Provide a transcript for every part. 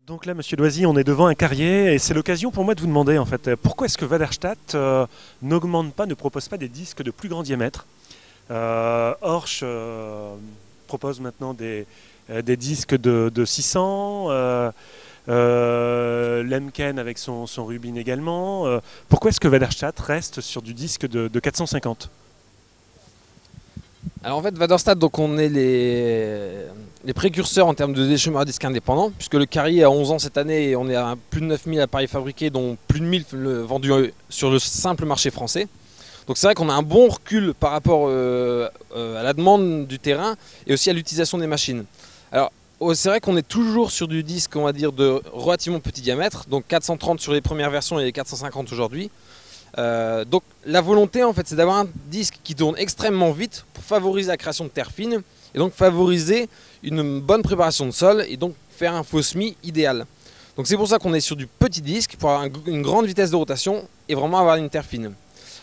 Donc là, Monsieur Loisy, on est devant un carrier et c'est l'occasion pour moi de vous demander en fait pourquoi est-ce que Waderstadt n'augmente pas, ne propose pas des disques de plus grand diamètre. Horsch propose maintenant des disques de 600, Lemken avec son Rubin également. Pourquoi est-ce que Waderstadt reste sur du disque de 450? Alors en fait, Waderstadt, donc on est les précurseurs en termes de déchômeurs à disque indépendant, puisque le Carrier a 11 ans cette année et on est à plus de 9000 appareils fabriqués, dont plus de 1000 vendus sur le simple marché français. Donc c'est vrai qu'on a un bon recul par rapport à la demande du terrain et aussi à l'utilisation des machines. Alors c'est vrai qu'on est toujours sur du disque, on va dire, de relativement petit diamètre, donc 430 sur les premières versions et 450 aujourd'hui. Donc la volonté en fait c'est d'avoir un disque qui tourne extrêmement vite pour favoriser la création de terre fine et donc favoriser une bonne préparation de sol et donc faire un faux semis idéal. Donc c'est pour ça qu'on est sur du petit disque pour avoir une grande vitesse de rotation et vraiment avoir une terre fine.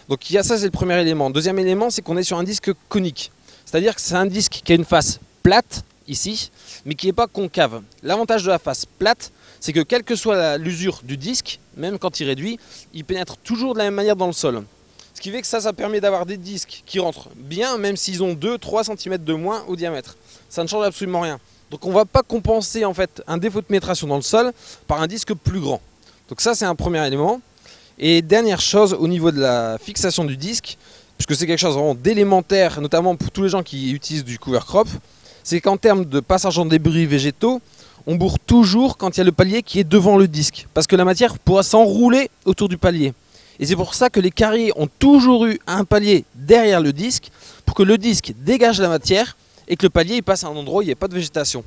Donc il y a ça, c'est le premier élément. Deuxième élément, c'est qu'on est sur un disque conique, c'est-à-dire que c'est un disque qui a une face plate ici mais qui n'est pas concave. L'avantage de la face plate, c'est que quelle que soit l'usure du disque, même quand il réduit, il pénètre toujours de la même manière dans le sol. Ce qui fait que ça permet d'avoir des disques qui rentrent bien, même s'ils ont 2-3 cm de moins au diamètre. Ça ne change absolument rien. Donc on ne va pas compenser en fait un défaut de pénétration dans le sol par un disque plus grand. Donc ça c'est un premier élément. Et dernière chose, au niveau de la fixation du disque, puisque c'est quelque chose vraiment d'élémentaire, notamment pour tous les gens qui utilisent du cover crop, c'est qu'en termes de passage en débris végétaux, on bourre toujours quand il y a le palier qui est devant le disque, parce que la matière pourra s'enrouler autour du palier. Et c'est pour ça que les carriers ont toujours eu un palier derrière le disque, pour que le disque dégage la matière et que le palier il passe à un endroit où il n'y a pas de végétation.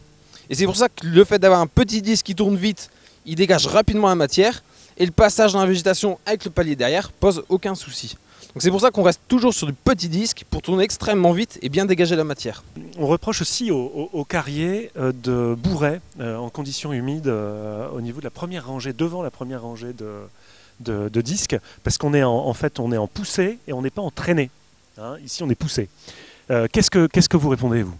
Et c'est pour ça que le fait d'avoir un petit disque qui tourne vite, il dégage rapidement la matière, et le passage dans la végétation avec le palier derrière pose aucun souci. Donc c'est pour ça qu'on reste toujours sur du petit disque pour tourner extrêmement vite et bien dégager la matière. On reproche aussi au carrier de bourrer en conditions humides au niveau de la première rangée, devant la première rangée de disques, parce qu'on est en fait on est en poussée et on n'est pas en traînée. Hein, ici on est poussé. Qu'est-ce que vous répondez vous?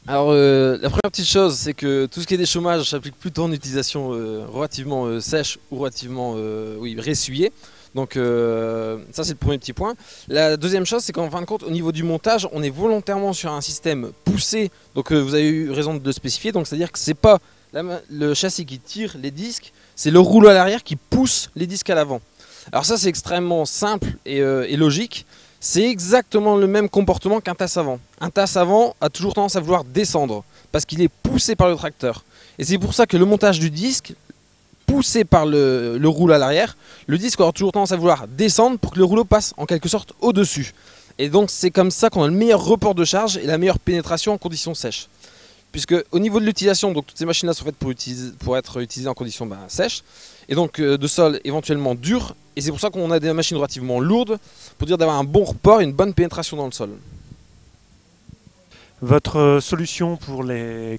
Alors la première petite chose, c'est que tout ce qui est déchômage s'applique plutôt en utilisation relativement sèche ou relativement ressuyée. Donc ça c'est le premier petit point. La deuxième chose, c'est qu'en fin de compte, au niveau du montage, on est volontairement sur un système poussé. Donc vous avez eu raison de le spécifier. Donc c'est-à-dire que c'est pas le châssis qui tire les disques, c'est le rouleau à l'arrière qui pousse les disques à l'avant. Alors ça c'est extrêmement simple et logique. C'est exactement le même comportement qu'un tasse avant. Un tasse avant a toujours tendance à vouloir descendre parce qu'il est poussé par le tracteur. Et c'est pour ça que le montage du disque, poussé par le rouleau à l'arrière, le disque aura toujours tendance à vouloir descendre pour que le rouleau passe en quelque sorte au-dessus. Et donc c'est comme ça qu'on a le meilleur report de charge et la meilleure pénétration en conditions sèches. Puisque au niveau de l'utilisation, donc toutes ces machines-là sont faites pour être utilisées en conditions sèches, et donc de sol éventuellement dur, et c'est pour ça qu'on a des machines relativement lourdes, pour dire d'avoir un bon report et une bonne pénétration dans le sol. Votre solution pour le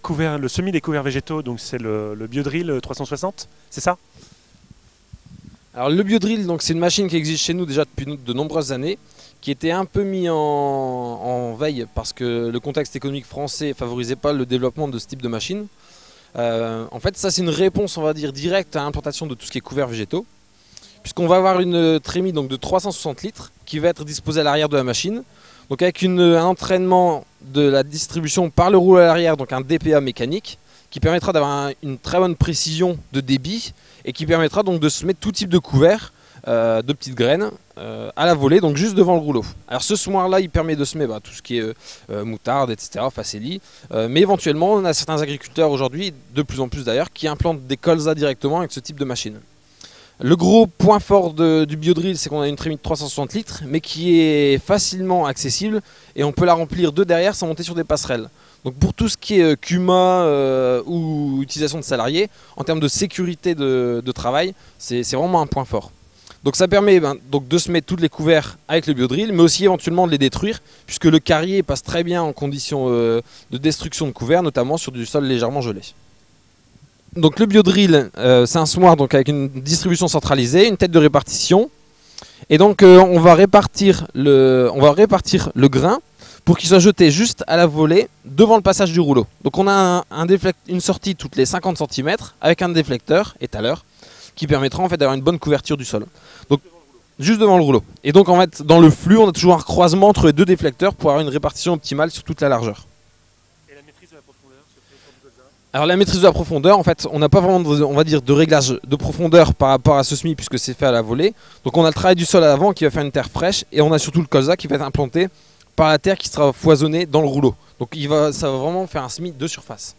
semis des couverts végétaux, donc c'est le Biodrill 360, c'est ça? Alors le Biodrill, c'est une machine qui existe chez nous déjà depuis de nombreuses années, qui était un peu mis en veille parce que le contexte économique français ne favorisait pas le développement de ce type de machine. En fait, ça c'est une réponse, on va dire, directe à l'implantation de tout ce qui est couverts végétaux, puisqu'on va avoir une trémie de 360 litres qui va être disposée à l'arrière de la machine, donc avec un entraînement de la distribution par le rouleau à l'arrière, donc un DPA mécanique, qui permettra d'avoir une très bonne précision de débit et qui permettra donc de semer tout type de couverts, de petites graines à la volée, donc juste devant le rouleau. Alors ce semoir-là, il permet de semer tout ce qui est moutarde, etc., facélie, mais éventuellement, on a certains agriculteurs aujourd'hui, de plus en plus d'ailleurs, qui implantent des colzas directement avec ce type de machine. Le gros point fort du Biodrill, c'est qu'on a une trémie de 360 litres, mais qui est facilement accessible et on peut la remplir de derrière sans monter sur des passerelles. Donc pour tout ce qui est CUMA ou utilisation de salariés, en termes de sécurité de travail, c'est vraiment un point fort. Donc ça permet donc de semer tous les couverts avec le Biodrill, mais aussi éventuellement de les détruire, puisque le carrier passe très bien en conditions de destruction de couverts, notamment sur du sol légèrement gelé. Donc le Biodrill, c'est un semoir avec une distribution centralisée, une tête de répartition. Et donc on va répartir le grain pour qu'il soit jeté juste à la volée devant le passage du rouleau. Donc on a une sortie toutes les 50 cm avec un déflecteur étaleur qui permettra en fait d'avoir une bonne couverture du sol. Donc juste devant le rouleau. Et donc en fait dans le flux on a toujours un croisement entre les deux déflecteurs pour avoir une répartition optimale sur toute la largeur. Et la maîtrise de la profondeur se fait sur du colza? Alors la maîtrise de la profondeur, en fait, on n'a pas vraiment on va dire, de réglage de profondeur par rapport à ce semis puisque c'est fait à la volée. Donc on a le travail du sol à l'avant qui va faire une terre fraîche et on a surtout le colza qui va être implanté par la terre qui sera foisonnée dans le rouleau. Donc ça va vraiment faire un semis de surface.